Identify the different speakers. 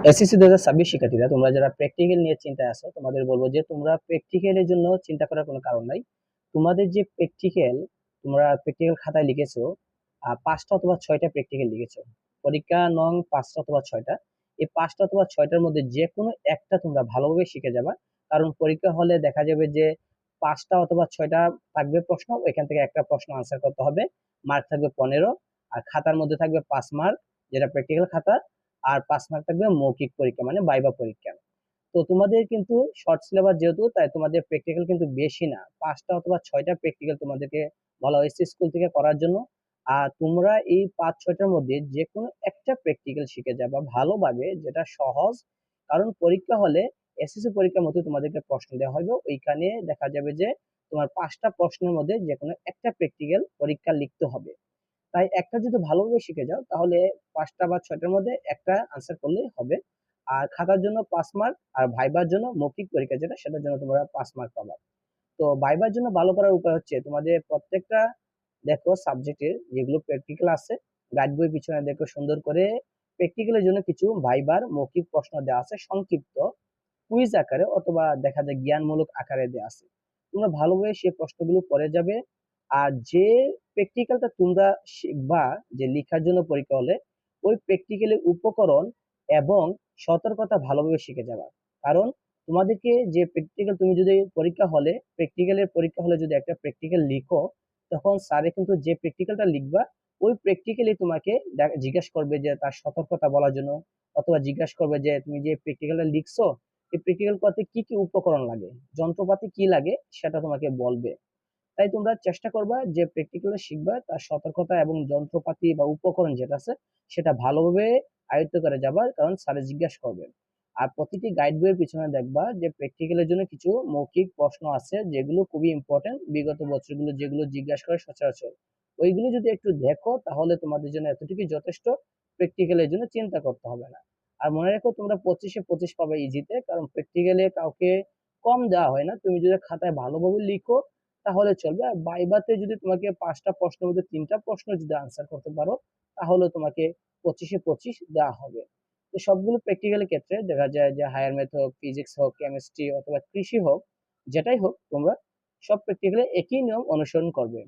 Speaker 1: SSC 2026 শিক্ষার্থীরা, তোমরা যারা প্র্যাকটিক্যাল নিয়ে চিন্তায় আছো, তোমাদের বলবো যে তোমরা প্র্যাকটিক্যালের জন্য চিন্তা করার কোনো কারণ নাই। তোমাদের যে প্র্যাকটিক্যাল, তোমরা প্র্যাকটিক্যাল খাতায় লিখেছো 5টা অথবা 6টা প্র্যাকটিক্যাল লিখেছো। পরীক্ষা নং 5টা অথবা 6টা। এই 5টা অথবা 6টার মধ্যে যে কোনো একটা তোমরা ভালোভাবে শিখে যাবা। কারণ পরীক্ষা হলে দেখা যাবে যে 5টা অথবা 6টা থাকবে প্রশ্ন, এখান থেকে একটা প্রশ্ন আনসার করতে হবে। মার্ক থাকবে 15, আর খাতার মধ্যে থাকবে 5 মার্ক, যেটা প্র্যাকটিক্যাল খাতা। আর 5 মার্ক থাকবে মৌখিক পরীক্ষা, মানে ভাইবা পরীক্ষা। তো তোমাদের কিন্তু শর্ট সিলেবাস যেহেতু, তাই তোমাদের প্র্যাকটিক্যাল কিন্তু বেশি না, 5টা অথবা 6টা প্র্যাকটিক্যাল তোমাদেরকে বলা হয়েছে স্কুল থেকে করার জন্য। আর তোমরা এই 5-6টার মধ্যে যে কোনো একটা প্র্যাকটিক্যাল শিখে যাবা ভালোভাবে, যেটা সহজ। কারণ পরীক্ষা হলে এসএসসি পরীক্ষার মতো তোমাদেরকে প্রশ্ন দেওয়া হবে, ওইখানে দেখা যাবে যে তোমার 5টা প্রশ্নের মধ্যে যে কোনো একটা প্র্যাকটিক্যাল পরীক্ষা লিখতে হবে। তাই একটা যদি ভালোভাবে শিখে যাও, তাহলে 5টা বা 6টার মধ্যে একটা আনসার করলেই হবে। আর খাতার জন্য 5 মার্ক, আর ভাইবার জন্য মৌখিক পরীক্ষা যেটা, সেটার জন্য তোমরা 5 মার্ক পাবা। তো ভাইবার জন্য ভালো করার উপায় হচ্ছে, তোমাদের প্রত্যেকটা দেখো সাবজেক্টের যেগুলো প্র্যাকটিক্যাল আছে, গাইড বই পিছনে দেখো সুন্দর করে প্র্যাকটিক্যালের জন্য কিছু ভাইবার মৌখিক প্রশ্ন দেওয়া আছে, সংক্ষিপ্ত কুইজ আকারে অথবা দেখা যায় জ্ঞানমূলক আকারে দেওয়া আছে। তোমরা ভালোভাবে সেই প্রশ্নগুলো পড়ে যাবে। আর যে প্র্যাকটিক্যালটা তোমরা শিখবা, যে লেখার জন্য পরীক্ষা হলে, ওই প্র্যাকটিক্যালের উপকরণ এবং সতর্কতা ভালোভাবে শিখে যাবা। কারণ তোমাদেরকে যে প্র্যাকটিক্যাল, তুমি যদি পরীক্ষা হলে যদি একটা প্র্যাকটিক্যাল লিখো, তখন স্যারে কিন্তু যে প্র্যাকটিক্যালটা লিখবা, ওই প্র্যাকটিক্যালি তোমাকে জিজ্ঞাসা করবে যে তার সতর্কতা বলার জন্য, অথবা জিজ্ঞাসা করবে যে তুমি যে প্র্যাকটিক্যালটা লিখছো, এই প্র্যাকটিক্যাল করতে কি কি উপকরণ লাগে, যন্ত্রপাতি কি লাগে, সেটা তোমাকে বলবে। তাই তোমরা চেষ্টা করবা যে প্র্যাকটিক্যালে শিখবা, তার সতর্কতা এবং যন্ত্রপাতি বা উপকরণ যেটা আছে সেটা ভালোভাবে আয়ত্ত করে যাবা, কারণ স্যারে জিজ্ঞাসা করবে। আর প্রতিটি গাইড বইয়ের পিছনে দেখবা যে প্র্যাকটিক্যালের জন্য কিছু মৌখিক প্রশ্ন আছে, যেগুলো খুবই ইম্পর্টেন্ট, বিগত বছরগুলো যেগুলো জিজ্ঞাসা করে সচরাচর। ওইগুলো যদি একটু দেখো, তাহলে তোমাদের জন্য এতটুকুই যথেষ্ট, প্র্যাকটিক্যালের জন্য চিন্তা করতে হবে না। আর মনে রেখো, তোমরা 25-এ 25 পাবে ইজিতে, কারণ প্র্যাকটিক্যালে কাউকে কম দেওয়া হয় না। তুমি যদি খাতায় ভালোভাবে লিখো তাহলে চলবে। আর ভাইভাতে যদি তোমাকে 5টা প্রশ্নের মধ্যে 3টা প্রশ্ন যদি আনসার করতে পারো, তাহলে তোমাকে 25-এ 25 দেওয়া হবে। তো সবগুলো প্র্যাকটিক্যালের ক্ষেত্রে দেখা যায় যে হায়ার ম্যাথ হোক, ফিজিক্স হোক, কেমিস্ট্রি অথবা কৃষি হোক, যেটাই হোক, তোমরা সব প্র্যাকটিক্যালে একই নিয়ম অনুসরণ করবে।